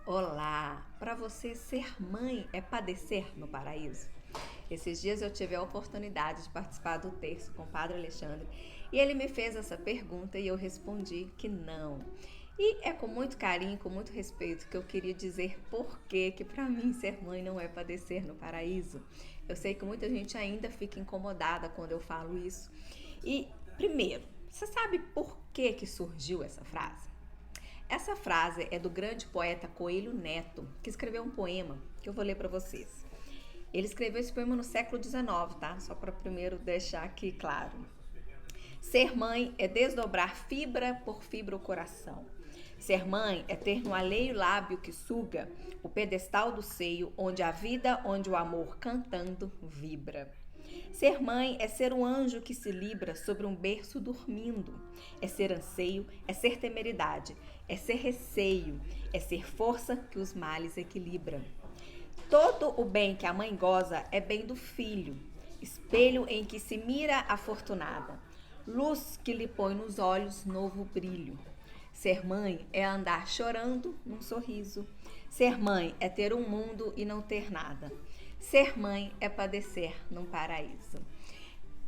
Olá! Para você, ser mãe é padecer no paraíso? Esses dias eu tive a oportunidade de participar do terço com o Padre Alexandre e ele me fez essa pergunta e eu respondi que não. E é com muito carinho, com muito respeito que eu queria dizer por que para mim ser mãe não é padecer no paraíso. Eu sei que muita gente ainda fica incomodada quando eu falo isso. E primeiro, você sabe por que surgiu essa frase? Essa frase é do grande poeta Coelho Neto, que escreveu um poema que eu vou ler para vocês. Ele escreveu esse poema no século XIX, tá? Só para primeiro deixar aqui claro. Ser mãe é desdobrar fibra por fibra o coração. Ser mãe é ter no alheio lábio que suga o pedestal do seio, onde a vida, onde o amor cantando vibra. Ser mãe é ser um anjo que se libra sobre um berço dormindo. É ser anseio, é ser temeridade, é ser receio, é ser força que os males equilibra. Todo o bem que a mãe goza é bem do filho, espelho em que se mira a fortunada, luz que lhe põe nos olhos novo brilho. Ser mãe é andar chorando num sorriso. Ser mãe é ter um mundo e não ter nada. Ser mãe é padecer num paraíso.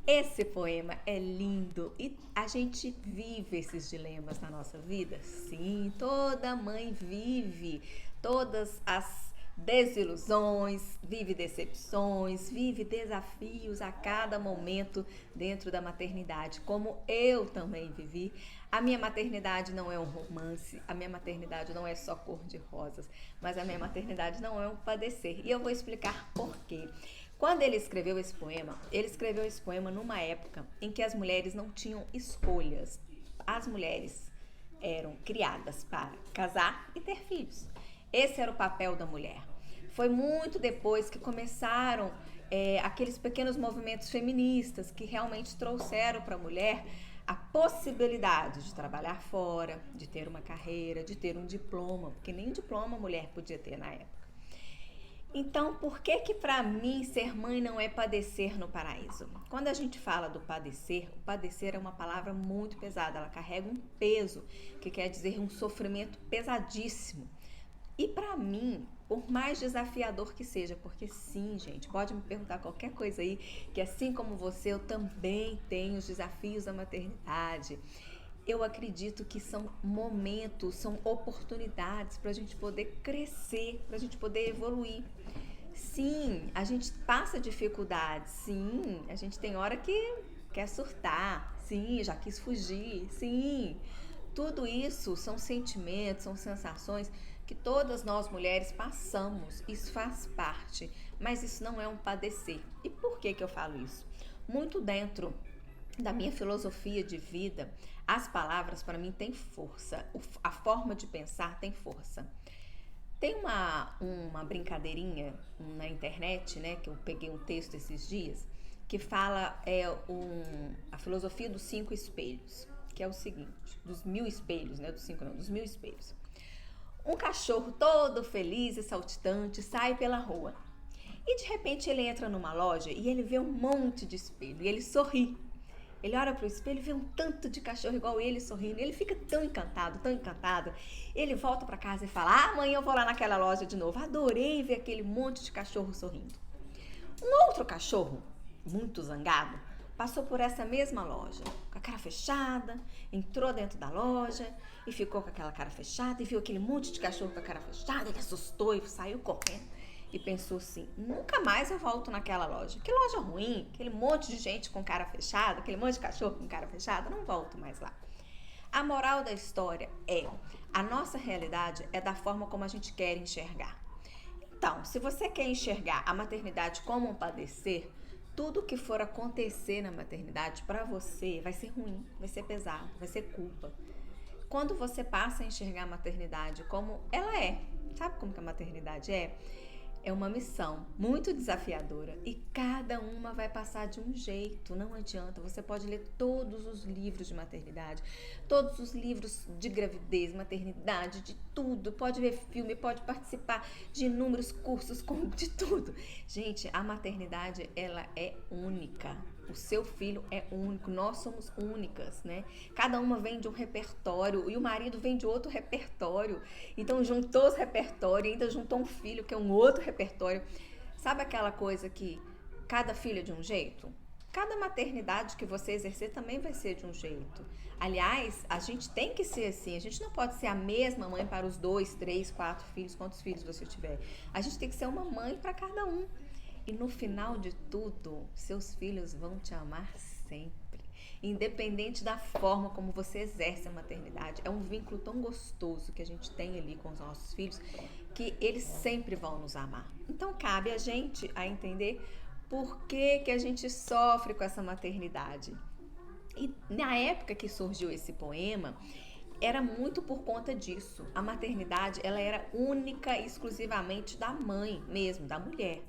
Esse poema é lindo e a gente vive esses dilemas na nossa vida? Sim, toda mãe vive todas as desilusões, vive decepções, vive desafios a cada momento dentro da maternidade, como eu também vivi. A minha maternidade não é um romance, a minha maternidade não é só cor de rosas, mas a minha maternidade não é um padecer. E eu vou explicar por quê. Quando ele escreveu esse poema numa época em que as mulheres não tinham escolhas. As mulheres eram criadas para casar e ter filhos. Esse era o papel da mulher. Foi muito depois que começaram aqueles pequenos movimentos feministas que realmente trouxeram para a mulher a possibilidade de trabalhar fora, de ter uma carreira, de ter um diploma, porque nem diploma a mulher podia ter na época. Então, por que para mim ser mãe não é padecer no paraíso? Quando a gente fala do padecer, o padecer é uma palavra muito pesada, ela carrega um peso, que quer dizer um sofrimento pesadíssimo. E para mim, por mais desafiador que seja, porque sim, gente, pode me perguntar qualquer coisa aí, que assim como você, eu também tenho os desafios da maternidade. Eu acredito que são momentos, são oportunidades para a gente poder crescer, para a gente poder evoluir. Sim, a gente passa dificuldades, sim, a gente tem hora que quer surtar, sim, já quis fugir, sim. Tudo isso são sentimentos, são sensações que todas nós mulheres passamos, isso faz parte, mas isso não é um padecer. E por que eu falo isso? Muito dentro da minha filosofia de vida, as palavras para mim têm força, a forma de pensar tem força. Tem uma brincadeirinha na internet, né, que eu peguei um texto esses dias, que fala a filosofia dos 5 espelhos, que é o seguinte, dos 1000 espelhos, né, dos 5 não, dos 1000 espelhos. Um cachorro todo feliz e saltitante sai pela rua e de repente ele entra numa loja e ele vê um monte de espelho e ele sorri. Ele olha para o espelho e vê um tanto de cachorro igual ele sorrindo. Ele fica tão encantado, tão encantado. Ele volta para casa e fala: amanhã eu vou lá naquela loja de novo. Adorei ver aquele monte de cachorro sorrindo. Um outro cachorro, muito zangado, passou por essa mesma loja, com a cara fechada, entrou dentro da loja e ficou com aquela cara fechada e viu aquele monte de cachorro com a cara fechada. Ele assustou e saiu correndo e pensou assim: nunca mais eu volto naquela loja. Que loja ruim, aquele monte de gente com cara fechada, aquele monte de cachorro com cara fechada, não volto mais lá. A moral da história é: a nossa realidade é da forma como a gente quer enxergar. Então, se você quer enxergar a maternidade como um padecer, tudo que for acontecer na maternidade para você vai ser ruim, vai ser pesado, vai ser culpa. Quando você passa a enxergar a maternidade como ela é, sabe como que a maternidade é? É uma missão muito desafiadora e cada uma vai passar de um jeito, não adianta. Você pode ler todos os livros de maternidade, todos os livros de gravidez, maternidade, de tudo. Pode ver filme, pode participar de inúmeros cursos, de tudo. Gente, a maternidade, ela é única. O seu filho é único, nós somos únicas, né? Cada uma vem de um repertório e o marido vem de outro repertório. Então juntou os repertórios e ainda juntou um filho que é um outro repertório. Sabe aquela coisa que cada filho é de um jeito? Cada maternidade que você exercer também vai ser de um jeito. Aliás, a gente tem que ser assim. A gente não pode ser a mesma mãe para os 2, 3, 4 filhos, quantos filhos você tiver. A gente tem que ser uma mãe para cada um. E no final de tudo, seus filhos vão te amar sempre. Independente da forma como você exerce a maternidade. É um vínculo tão gostoso que a gente tem ali com os nossos filhos, que eles sempre vão nos amar. Então cabe a gente a entender por que a gente sofre com essa maternidade. E na época que surgiu esse poema, era muito por conta disso. A maternidade, ela era única e exclusivamente da mãe mesmo, da mulher.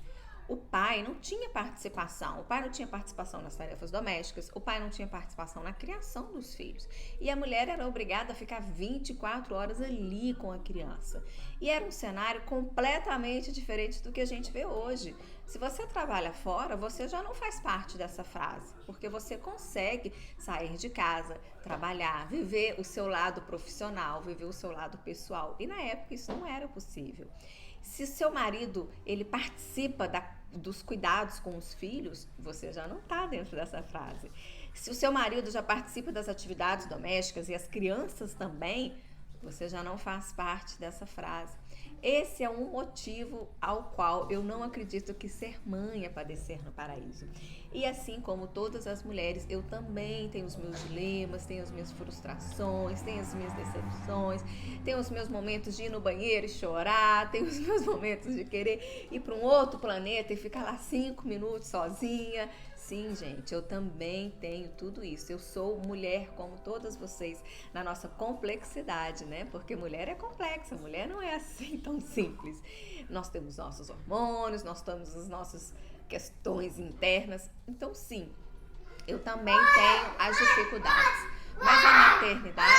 O pai não tinha participação, o pai não tinha participação nas tarefas domésticas, o pai não tinha participação na criação dos filhos. E a mulher era obrigada a ficar 24 horas ali com a criança. E era um cenário completamente diferente do que a gente vê hoje. Se você trabalha fora, você já não faz parte dessa frase, porque você consegue sair de casa, trabalhar, viver o seu lado profissional, viver o seu lado pessoal. E na época isso não era possível. Se seu marido ele participa dos cuidados com os filhos, você já não está dentro dessa frase. Se o seu marido já participa das atividades domésticas e as crianças também, você já não faz parte dessa frase. Esse é um motivo ao qual eu não acredito que ser mãe é padecer no paraíso. E assim como todas as mulheres, eu também tenho os meus dilemas, tenho as minhas frustrações, tenho as minhas decepções, tenho os meus momentos de ir no banheiro e chorar, tenho os meus momentos de querer ir para um outro planeta e ficar lá 5 minutos sozinha. Sim, gente, eu também tenho tudo isso. Eu sou mulher como todas vocês, na nossa complexidade, né? Porque mulher é complexa, mulher não é assim tão simples. Nós temos nossos hormônios, nós temos as nossas questões internas. Então, sim, eu também tenho as dificuldades. Mas a maternidade...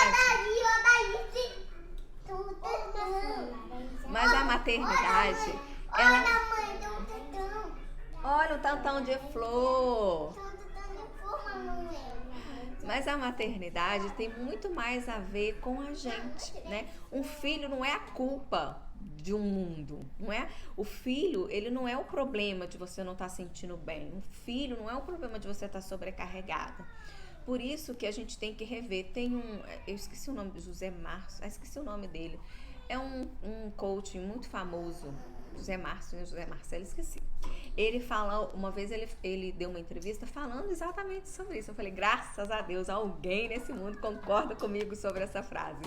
Mas a maternidade, ela... Olha o tantão de flor. Mas a maternidade tem muito mais a ver com a gente, né? Um filho não é a culpa de um mundo, não é? O filho, ele não é o problema de você não estar sentindo bem. Um filho não é o problema de você estar sobrecarregada. Por isso que a gente tem que rever. Tem eu esqueci o nome do José Márcio, esqueci o nome dele. É um coach muito famoso, José Márcio, né? José Marcelo, esqueci. Ele fala, uma vez ele deu uma entrevista falando exatamente sobre isso. Eu falei, graças a Deus, alguém nesse mundo concorda comigo sobre essa frase.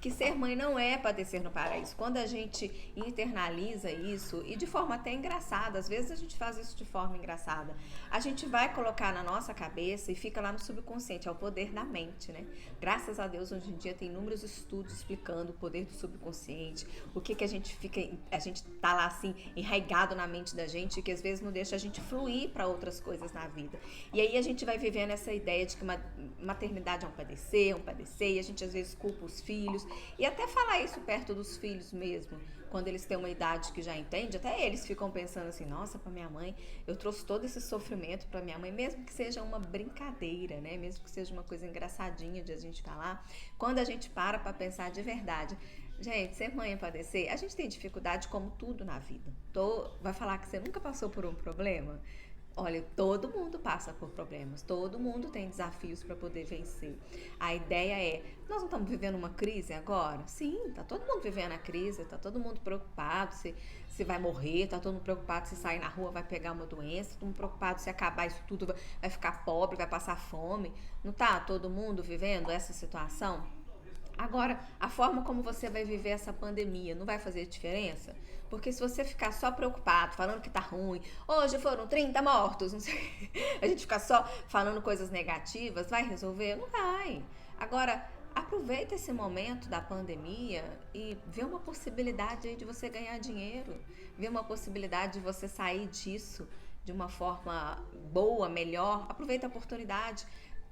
Que ser mãe não é padecer no paraíso. Quando a gente internaliza isso, e de forma até engraçada, às vezes a gente faz isso de forma engraçada, a gente vai colocar na nossa cabeça e fica lá no subconsciente, é o poder da mente, né? Graças a Deus, hoje em dia tem inúmeros estudos explicando o poder do subconsciente, o que a gente tá lá assim, enraigado na mente da gente, que às vezes não deixa a gente fluir para outras coisas na vida. E aí a gente vai vivendo essa ideia de que maternidade é um padecer, e a gente às vezes culpa os filhos, e até falar isso perto dos filhos mesmo, quando eles têm uma idade que já entende, até eles ficam pensando assim, nossa, para minha mãe, eu trouxe todo esse sofrimento para minha mãe, mesmo que seja uma brincadeira, né? Mesmo que seja uma coisa engraçadinha de a gente falar, quando a gente para pensar de verdade. Gente, ser mãe é padecer, a gente tem dificuldade como tudo na vida. Vai falar que você nunca passou por um problema? Olha, todo mundo passa por problemas, todo mundo tem desafios para poder vencer. A ideia é, nós não estamos vivendo uma crise agora? Sim, tá todo mundo vivendo a crise, tá todo mundo preocupado se vai morrer, tá todo mundo preocupado se sair na rua vai pegar uma doença, todo mundo preocupado se acabar isso tudo vai ficar pobre, vai passar fome. Não tá todo mundo vivendo essa situação? Agora, a forma como você vai viver essa pandemia não vai fazer diferença? Porque se você ficar só preocupado, falando que tá ruim, hoje foram 30 mortos, não sei, a gente ficar só falando coisas negativas, vai resolver? Não vai. Agora, aproveita esse momento da pandemia e vê uma possibilidade aí de você ganhar dinheiro, vê uma possibilidade de você sair disso de uma forma boa, melhor. Aproveita a oportunidade.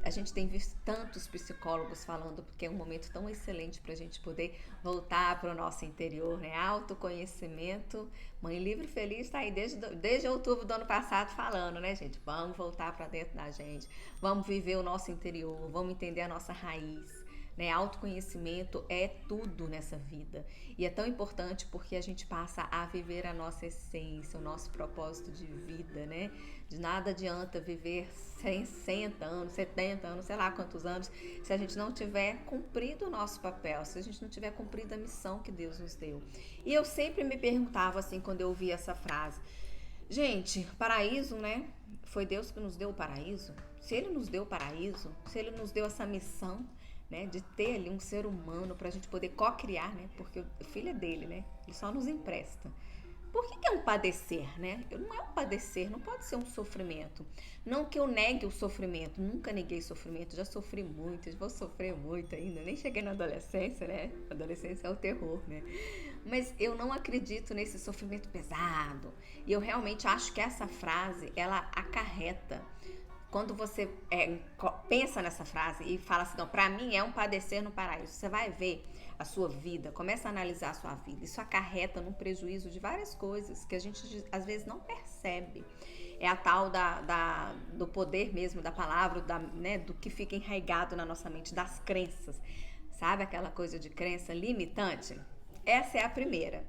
A gente tem visto tantos psicólogos falando que é um momento tão excelente para a gente poder voltar para o nosso interior, né? Autoconhecimento. Mãe Livre Feliz está aí desde outubro do ano passado falando, né, gente? Vamos voltar para dentro da gente, vamos viver o nosso interior, vamos entender a nossa raiz. Né? Autoconhecimento é tudo nessa vida e é tão importante porque a gente passa a viver a nossa essência, o nosso propósito de vida, né? De nada adianta viver 60 anos, 70 anos, sei lá quantos anos, se a gente não tiver cumprido o nosso papel, se a gente não tiver cumprido a missão que Deus nos deu. E eu sempre me perguntava assim, quando eu ouvia essa frase, gente, paraíso, né? Foi Deus que nos deu o paraíso? Se Ele nos deu o paraíso, se Ele nos deu essa missão, né, de ter ali um ser humano para a gente poder co-criar, né, porque o filho é dele, né, ele só nos empresta. Por que é um padecer, né? Não é um padecer, não pode ser um sofrimento. Não que eu negue o sofrimento, nunca neguei sofrimento, já sofri muito, vou sofrer muito ainda, nem cheguei na adolescência, né? A adolescência é o terror, né? Mas eu não acredito nesse sofrimento pesado. E eu realmente acho que essa frase, ela acarreta. Quando você pensa nessa frase e fala assim, não, pra mim é um padecer no paraíso, você vai ver a sua vida, começa a analisar a sua vida, isso acarreta num prejuízo de várias coisas que a gente às vezes não percebe. É a tal do poder mesmo da palavra, né, do que fica enraizado na nossa mente, das crenças. Sabe aquela coisa de crença limitante? Essa é a primeira.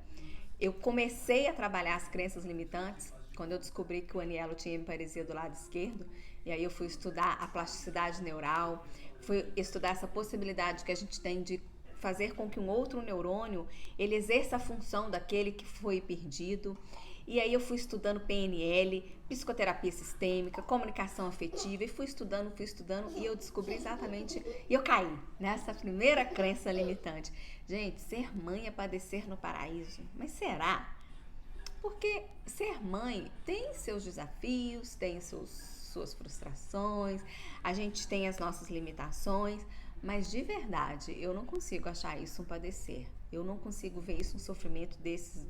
Eu comecei a trabalhar as crenças limitantes quando eu descobri que o Anielo tinha emparesia do lado esquerdo. E aí eu fui estudar a plasticidade neural, fui estudar essa possibilidade que a gente tem de fazer com que um outro neurônio, ele exerça a função daquele que foi perdido. E aí eu fui estudando PNL, psicoterapia sistêmica, comunicação afetiva, e fui estudando, e eu descobri exatamente, e eu caí nessa primeira crença limitante. Gente, ser mãe é padecer no paraíso. Mas será? Porque ser mãe tem seus desafios, tem suas frustrações, a gente tem as nossas limitações, mas de verdade eu não consigo achar isso um padecer. Eu não consigo ver isso um sofrimento desses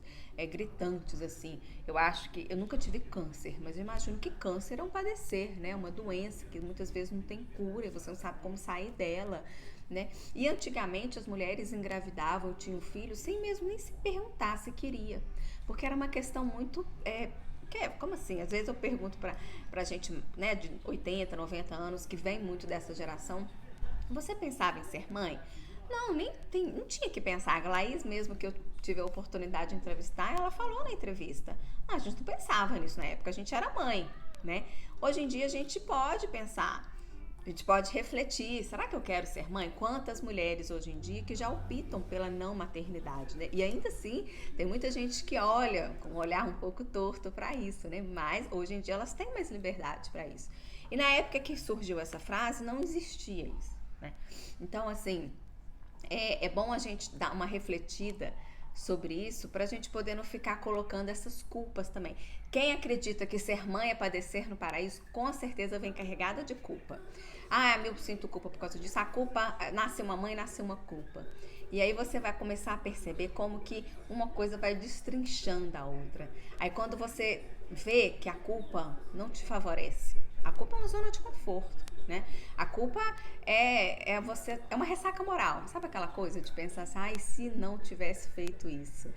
gritantes assim. Eu acho que eu nunca tive câncer, mas eu imagino que câncer é um padecer, né? Uma doença que muitas vezes não tem cura, você não sabe como sair dela, né? E antigamente as mulheres engravidavam, tinham filhos sem mesmo nem se perguntar se queria, porque era uma questão muito como assim? Às vezes eu pergunto pra gente, né, de 80, 90 anos, que vem muito dessa geração, você pensava em ser mãe? Não, não tinha que pensar. A Glaís mesmo, que eu tive a oportunidade de entrevistar, ela falou na entrevista, a gente não pensava nisso na época, a gente era mãe, né? Hoje em dia a gente pode pensar, a gente pode refletir, será que eu quero ser mãe? Quantas mulheres hoje em dia que já optam pela não maternidade, né? E ainda assim, tem muita gente que olha com um olhar um pouco torto para isso, né? Mas hoje em dia elas têm mais liberdade para isso. E na época que surgiu essa frase, não existia isso, né? Então, assim, é bom a gente dar uma refletida sobre isso para a gente poder não ficar colocando essas culpas também. Quem acredita que ser mãe é padecer no paraíso, com certeza vem carregada de culpa. Eu sinto culpa por causa disso. A culpa, nasce uma mãe, nasce uma culpa. E aí você vai começar a perceber como que uma coisa vai destrinchando a outra. Aí quando você vê que a culpa não te favorece, a culpa é uma zona de conforto, né? A culpa é uma ressaca moral. Sabe aquela coisa de pensar assim, se não tivesse feito isso,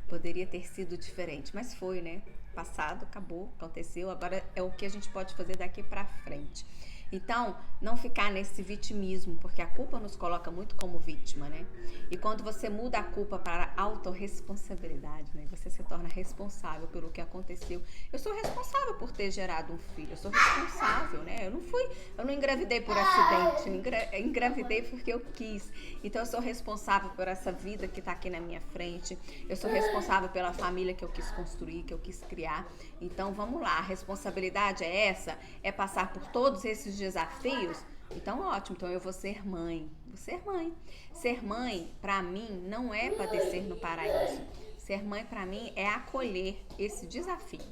poderia ter sido diferente. Mas foi, né? Passado, acabou, aconteceu. Agora é o que a gente pode fazer daqui pra frente. Então, não ficar nesse vitimismo, porque a culpa nos coloca muito como vítima, né? E quando você muda a culpa para a autorresponsabilidade, né? Você se torna responsável pelo que aconteceu. Eu sou responsável por ter gerado um filho, eu sou responsável, né? Eu não engravidei por acidente, eu engravidei porque eu quis. Então, eu sou responsável por essa vida que está aqui na minha frente, eu sou responsável pela família que eu quis construir, que eu quis criar. Então, vamos lá, a responsabilidade é essa, é passar por todos esses desafios. Então, ótimo, então eu vou ser mãe. Vou ser mãe. Ser mãe, pra mim, não é padecer no paraíso. Ser mãe, pra mim, é acolher esse desafio.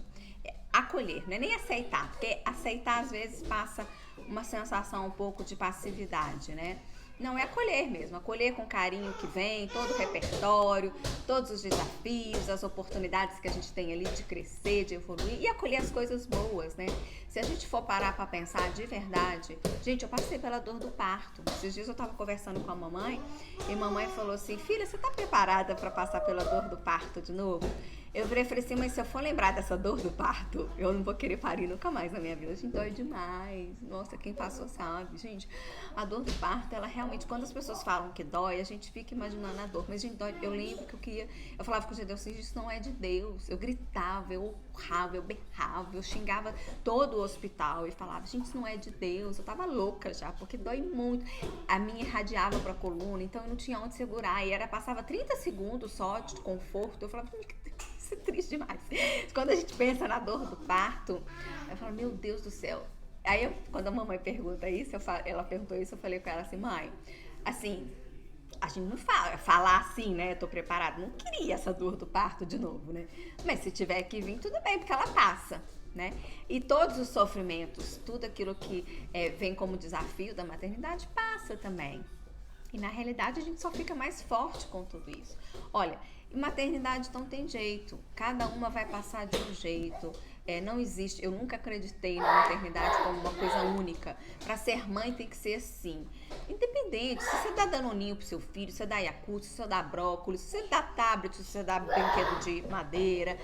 Acolher, não é nem aceitar, porque aceitar, às vezes, passa uma sensação um pouco de passividade, né? Não, é acolher mesmo, acolher com carinho que vem, todo o repertório, todos os desafios, as oportunidades que a gente tem ali de crescer, de evoluir e acolher as coisas boas, né? Se a gente for parar pra pensar de verdade, gente, eu passei pela dor do parto. Esses dias eu tava conversando com a mamãe e mamãe falou assim, filha, você tá preparada pra passar pela dor do parto de novo? Eu falei assim, mas se eu for lembrar dessa dor do parto, eu não vou querer parir nunca mais na minha vida. Gente, dói demais. Nossa, quem passou sabe. Gente, a dor do parto, ela realmente, quando as pessoas falam que dói, a gente fica imaginando a dor. Mas, gente, dói. Eu lembro que eu falava com o Gedeu assim, isso não é de Deus. Eu gritava, eu urrava, eu berrava, eu xingava todo o hospital e falava, gente, isso não é de Deus. Eu tava louca já, porque dói muito. A minha irradiava pra coluna, então eu não tinha onde segurar. E passava 30 segundos só de conforto. Eu falava, isso é triste demais. Quando a gente pensa na dor do parto, eu falo, meu Deus do céu. Aí, quando a mamãe pergunta isso, ela perguntou isso, eu falei com ela assim, mãe, assim, a gente não falar assim, né, eu tô preparada, não queria essa dor do parto de novo, né, mas se tiver que vir, tudo bem, porque ela passa, né, e todos os sofrimentos, tudo aquilo que vem como desafio da maternidade, passa também. E na realidade a gente só fica mais forte com tudo isso. Olha, maternidade não tem jeito, cada uma vai passar de um jeito. Não existe, eu nunca acreditei na maternidade como uma coisa única. Para ser mãe tem que ser assim. Independente, se você dá danoninho pro seu filho, se você dá Yakult, se você dá brócolis, se você dá tablet, se você dá brinquedo de madeira,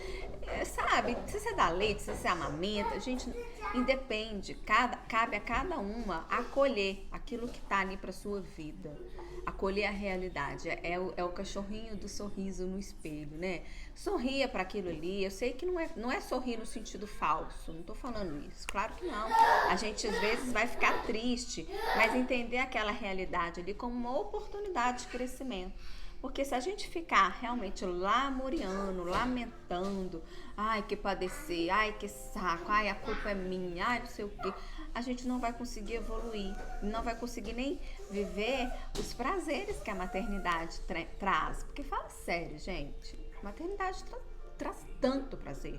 sabe? Se você dá leite, se você amamenta, gente, independe. Cabe a cada uma acolher aquilo que tá ali pra sua vida. Acolher a realidade, é o cachorrinho do sorriso no espelho, né? Sorria para aquilo ali. Eu sei que não é sorrir no sentido falso, não tô falando isso, claro que não. A gente às vezes vai ficar triste, mas entender aquela realidade ali como uma oportunidade de crescimento. Porque se a gente ficar realmente lamuriando, lamentando, ai que padecer, ai que saco, ai a culpa é minha, ai não sei o quê, a gente não vai conseguir evoluir, não vai conseguir nem viver os prazeres que a maternidade traz. Porque fala sério, gente, a maternidade traz tanto prazer.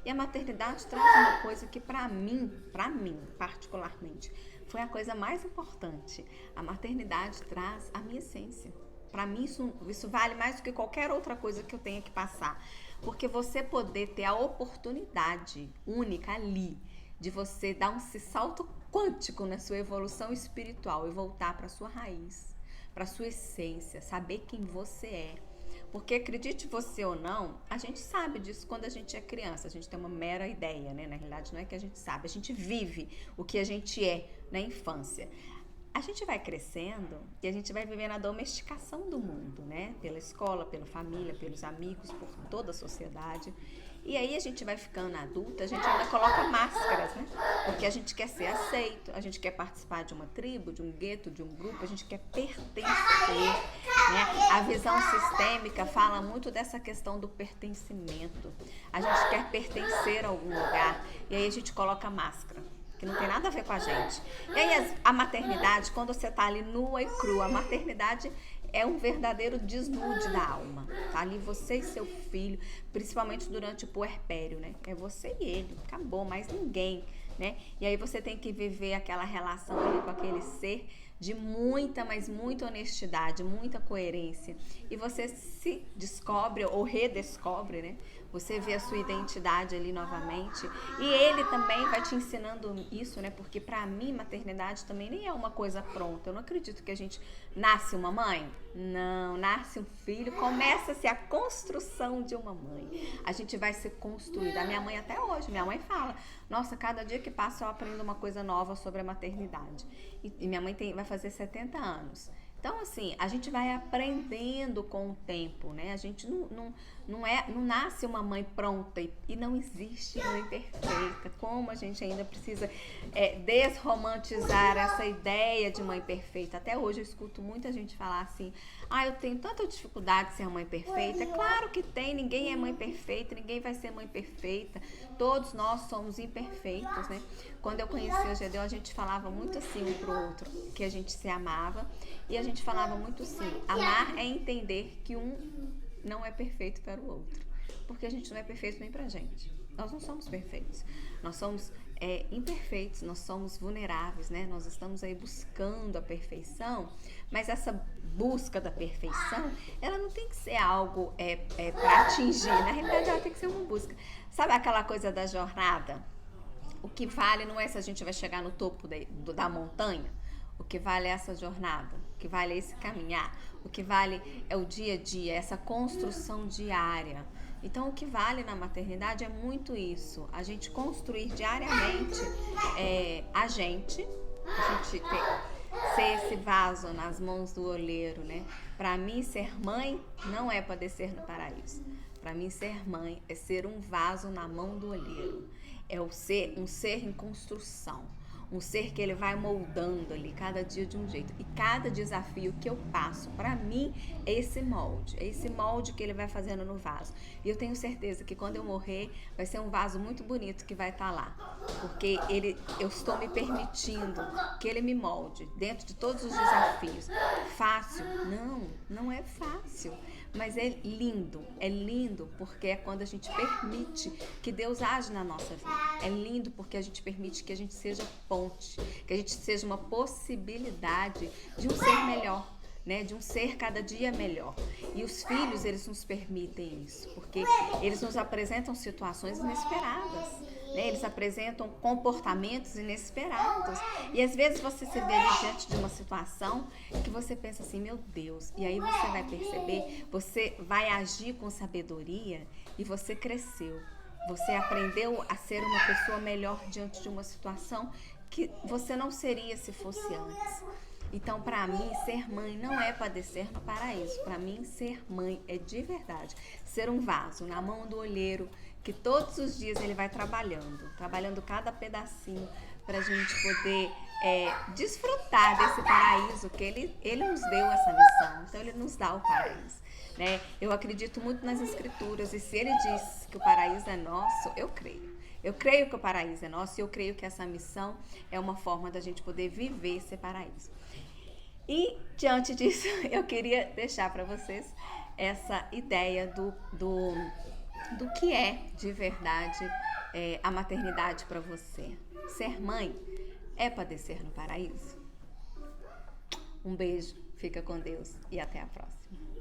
E a maternidade traz uma coisa que pra mim particularmente, foi a coisa mais importante. A maternidade traz a minha essência. Para mim isso vale mais do que qualquer outra coisa que eu tenha que passar. Porque você poder ter a oportunidade única ali de você dar um salto quântico na sua evolução espiritual e voltar para sua raiz, para sua essência, saber quem você é. Porque acredite você ou não, a gente sabe disso quando a gente é criança, a gente tem uma mera ideia, né? Na realidade não é que a gente sabe, a gente vive o que a gente é na infância. A gente vai crescendo e a gente vai vivendo a domesticação do mundo, né? Pela escola, pela família, pelos amigos, por toda a sociedade. E aí a gente vai ficando adulta, a gente ainda coloca máscaras, né? Porque a gente quer ser aceito, a gente quer participar de uma tribo, de um gueto, de um grupo, a gente quer pertencer, né? A visão sistêmica fala muito dessa questão do pertencimento. A gente quer pertencer a algum lugar e aí a gente coloca máscara, que não tem nada a ver com a gente. E aí a maternidade, quando você tá ali nua e crua, a maternidade é um verdadeiro desnude da alma. Tá ali você e seu filho, principalmente durante o puerpério, né? É você e ele, acabou, mais ninguém, né? E aí você tem que viver aquela relação ali com aquele ser de muita, mas muita honestidade, muita coerência. E você se descobre ou redescobre, né? Você vê a sua identidade ali novamente. E ele também vai te ensinando isso, né? Porque pra mim, maternidade também nem é uma coisa pronta. Eu não acredito que a gente nasce uma mãe. Não, nasce um filho, começa-se a construção de uma mãe. A gente vai ser construída. A minha mãe até hoje, minha mãe fala, nossa, cada dia que passa eu aprendo uma coisa nova sobre a maternidade. E minha mãe vai fazer 70 anos. Então, assim, a gente vai aprendendo com o tempo, né? A gente não nasce uma mãe pronta e não existe mãe perfeita. Como a gente ainda precisa desromantizar essa ideia de mãe perfeita. Até hoje eu escuto muita gente falar assim, eu tenho tanta dificuldade de ser mãe perfeita. É claro que tem, ninguém é mãe perfeita, ninguém vai ser mãe perfeita. Todos nós somos imperfeitos, né? Quando eu conheci o Gedeu, a gente falava muito assim um pro outro, que a gente se amava. E a gente falava muito assim, amar é entender que um não é perfeito para o outro. Porque a gente não é perfeito nem pra gente. Nós não somos perfeitos. Nós somos imperfeitos, nós somos vulneráveis, né? Nós estamos aí buscando a perfeição, mas essa busca da perfeição, ela não tem que ser algo para atingir, na realidade ela tem que ser uma busca. Sabe aquela coisa da jornada? O que vale não é se a gente vai chegar no topo da montanha, o que vale é essa jornada, o que vale é esse caminhar, o que vale é o dia a dia, essa construção diária. Então, o que vale na maternidade é muito isso, a gente construir diariamente a gente ser esse vaso nas mãos do olheiro, né? Para mim, ser mãe não é padecer no paraíso. Para mim, ser mãe é ser um vaso na mão do olheiro. É um ser em construção. Um ser que ele vai moldando ali cada dia de um jeito. E cada desafio que eu passo, para mim, é esse molde que ele vai fazendo no vaso. E eu tenho certeza que quando eu morrer, vai ser um vaso muito bonito que vai estar lá. Porque eu estou me permitindo que ele me molde dentro de todos os desafios. Fácil? Não é fácil. Mas é lindo porque é quando a gente permite que Deus age na nossa vida. É lindo porque a gente permite que a gente seja ponte, que a gente seja uma possibilidade de um ser melhor, né? De um ser cada dia melhor. E os filhos, eles nos permitem isso, porque eles nos apresentam situações inesperadas, né? Eles apresentam comportamentos inesperados. E às vezes você se vê diante de uma situação que você pensa assim, meu Deus, e aí você vai perceber, você vai agir com sabedoria e você cresceu. Você aprendeu a ser uma pessoa melhor diante de uma situação que você não seria se fosse antes. Então, para mim, ser mãe não é padecer no paraíso. Para mim, ser mãe é de verdade ser um vaso na mão do olheiro que todos os dias ele vai trabalhando cada pedacinho para a gente poder desfrutar desse paraíso que ele nos deu essa missão. Então, ele nos dá o paraíso. Né? Eu acredito muito nas escrituras e se ele diz que o paraíso é nosso, eu creio. Eu creio que o paraíso é nosso e eu creio que essa missão é uma forma da gente poder viver esse paraíso. E diante disso, eu queria deixar para vocês essa ideia do que é de verdade a maternidade para você. Ser mãe é padecer no paraíso? Um beijo, fica com Deus e até a próxima.